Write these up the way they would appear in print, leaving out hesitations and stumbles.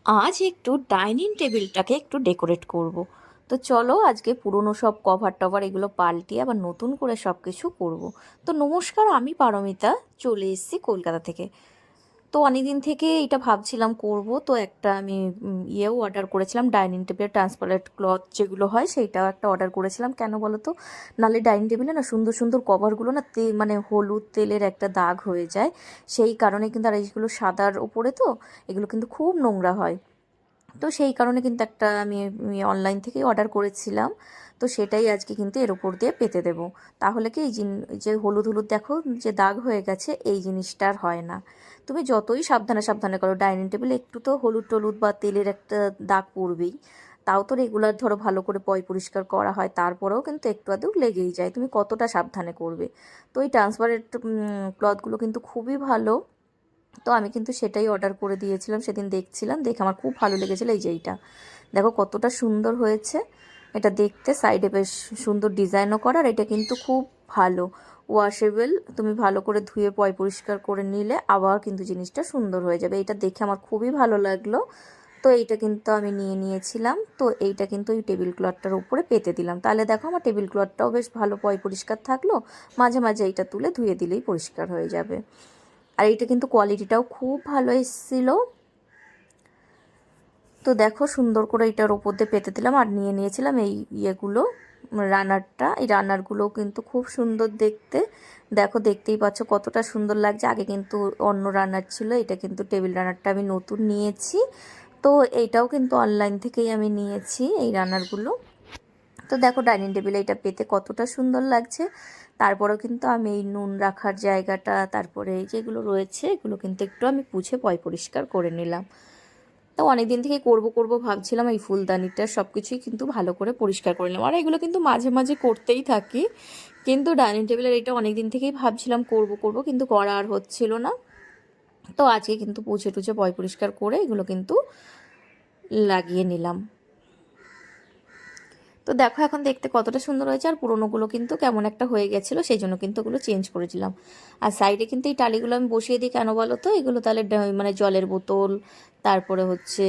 আজ একটু ডাইনিং টেবিলটাকে একটু ডেকোরেট করব। তো চলো আজকে পুরনো সব কভার টভার এগুলো পাল্টিয়ে আবার নতুন করে সব কিছু করব। তো নমস্কার, আমি পারমিতা, চলে এসেছি কলকাতা থেকে। তো অনেকদিন থেকে এটা ভাবছিলাম করব। তো একটা আমি ইয়েও অর্ডার করেছিলাম, ডাইনিং টেবিলের ট্রান্সপারেন্ট ক্লথ যেগুলো হয় সেইটাও একটা অর্ডার করেছিলাম। কেন বলো তো, নাহলে ডাইনিং টেবিলে না সুন্দর সুন্দর কভারগুলো না মানে হলুদ তেলের একটা দাগ হয়ে যায়। সেই কারণে কিন্তু, আর এইগুলো সাদার ওপরে তো এগুলো কিন্তু খুব নোংরা হয়। তো সেই কারণে কিন্তু একটা আমি অনলাইন থেকেই অর্ডার করেছিলাম। তো সেটাই আজকে কিন্তু এর ওপর দিয়ে পেতে দেব। তাহলে কি এই যে হলুদ হলুদ দেখো যে দাগ হয়ে গেছে, এই জিনিসটা আর হয় না। তুমি যতই সাবধানে সাবধানে করো, ডাইনিং টেবিলে একটু তো হলুদ টলুদ বা তেলের একটা দাগ পড়বেই। তাও তো রেগুলার ধরো ভালো করে পরিষ্কার করা হয়, তারপরেও কিন্তু একটু আধটু লেগেই যায়। তুমি কতটা সাবধানে করবে। তো এই ট্রান্সপারেন্ট ক্লথগুলো কিন্তু খুবই ভালো। তো আমি কিন্তু সেটাই অর্ডার করে দিয়েছিলাম, সেদিন দেখছিলাম, দেখে আমার খুব ভালো লেগেছিলো। এই যে এইটা দেখো কতটা সুন্দর হয়েছে। এটা দেখতে সাইডে বেশ সুন্দর ডিজাইনও করা, আর এটা কিন্তু খুব ভালো ওয়াশেবল। তুমি ভালো করে ধুয়ে পরিষ্কার করে নিলে আবার কিন্তু জিনিসটা সুন্দর হয়ে যাবে। এটা দেখে আমার খুবই ভালো লাগলো। তো এইটা কিন্তু আমি নিয়ে নিয়েছিলাম। তো এইটা কিন্তু ওই টেবিল ক্লথটার উপরে পেতে দিলাম। তাহলে দেখো আমার টেবিল ক্লথটাও বেশ ভালো পরিষ্কার থাকলো। মাঝে মাঝে এইটা তুলে ধুয়ে দিলেই পরিষ্কার হয়ে যাবে। আর এইটা কিন্তু কোয়ালিটিটাও খুব ভালো এসেছিলো। তো দেখো সুন্দর করে এটার ওপর দিয়ে পেতে দিলাম, আর নিয়ে নিয়েছিলাম এই ইয়েগুলো, রানারটা। এই রানারগুলোও কিন্তু খুব সুন্দর দেখতে। দেখো দেখতেই পাচ্ছ কতটা সুন্দর লাগছে। আগে কিন্তু অন্য রানার ছিল, এটা কিন্তু টেবিল রানারটা আমি নতুন নিয়েছি। তো এইটাও কিন্তু অনলাইন থেকেই আমি নিয়েছি এই রানারগুলো। তো দেখো ডাইনিং টেবিলে এটা পেতে কতটা সুন্দর লাগছে। তারপরেও কিন্তু আমি এই নুন রাখার জায়গাটা, তারপরে যেগুলো রয়েছে এগুলো কিন্তু একটু আমি পুছে পরিষ্কার করে নিলাম। তো অনেক দিন থেকে করব করব ভাবছিলাম, এই ফুলদানিটা সব কিছুই কিন্তু ভালো করে পরিষ্কার করে নিলাম। আর এগুলো কিন্তু মাঝে মাঝে করতেই থাকি, কিন্তু ডাইনিং টেবিলের এটা অনেক দিন থেকেই ভাবছিলাম করব করব, কিন্তু করা আর হচ্ছিল না। তো আজকে কিন্তু পুছে টুছে পরিষ্কার করে এগুলো কিন্তু লাগিয়ে নিলাম। তো দেখো এখন দেখতে কতটা সুন্দর হয়েছে। আর পুরোনোগুলো কিন্তু কেমন একটা হয়ে গেছিলো, সেই জন্য কিন্তু ওগুলো চেঞ্জ করেছিলাম। আর সাইডে কিন্তু এই টালিগুলো আমি বসিয়ে দিই, কেন বলো তো, এগুলো তাহলে মানে জলের বোতল, তারপরে হচ্ছে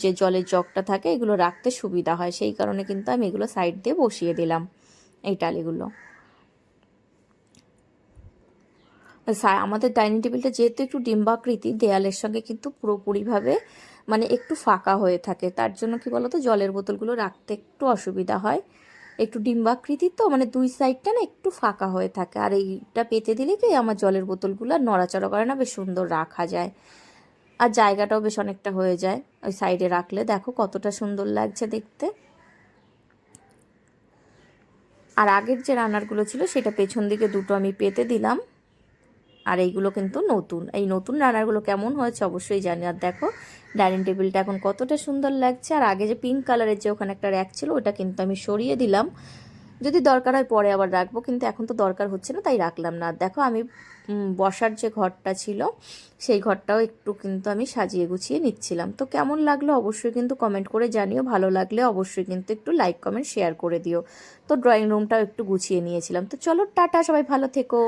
যে জলের জগটা থাকে, এগুলো রাখতে সুবিধা হয়। সেই কারণে কিন্তু আমি এগুলো সাইড দিয়ে বসিয়ে দিলাম এই টালিগুলো। আমাদের ডাইনিং টেবিলটা যেহেতু একটু ডিম্বাকৃতি, দেয়ালের সঙ্গে কিন্তু পুরোপুরিভাবে মানে একটু ফাঁকা হয়ে থাকে, তার জন্য কি বলতো জলের বোতলগুলো রাখতে একটু অসুবিধা হয়। একটু ডিম্বাকৃতি তো, মানে দুই সাইডটা না একটু ফাঁকা হয়ে থাকে। আর এইটা পেতে দিলে কি আমার জলের বোতলগুলো আর নড়াচড়া করে না, বেশ সুন্দর রাখা যায়। আর জায়গাটাও বেশ অনেকটা হয়ে যায় ওই সাইডে রাখলে। দেখো কতটা সুন্দর লাগছে দেখতে। আর আগের যে রান্নারগুলো ছিল সেটা পেছন দিকে দুটো আমি পেতে দিলাম। আর এইগুলো কিন্তু নতুন, এই নতুন রান্নারগুলো কেমন হয়েছে অবশ্যই জানি। আর দেখো ডাইনিং টেবিলটা এখন কতটা সুন্দর লাগছে। আর আগে যে পিঙ্ক কালারের যে ওখানে একটা র্যাক ছিল, ওটা কিন্তু আমি সরিয়ে দিলাম। যদি দরকার হয় পরে আবার রাখবো, কিন্তু এখন তো দরকার হচ্ছে না, তাই রাখলাম না। আর দেখো আমি বসার যে ঘরটা ছিল সেই ঘরটাও একটু কিন্তু আমি সাজিয়ে গুছিয়ে নিচ্ছিলাম। তো কেমন লাগলো অবশ্যই কিন্তু কমেন্ট করে জানিও। ভালো লাগলে অবশ্যই কিন্তু একটু লাইক কমেন্ট শেয়ার করে দিও। তো ড্রয়িং রুমটাও একটু গুছিয়ে নিয়েছিলাম। তো চলো টাটা, সবাই ভালো থেকো।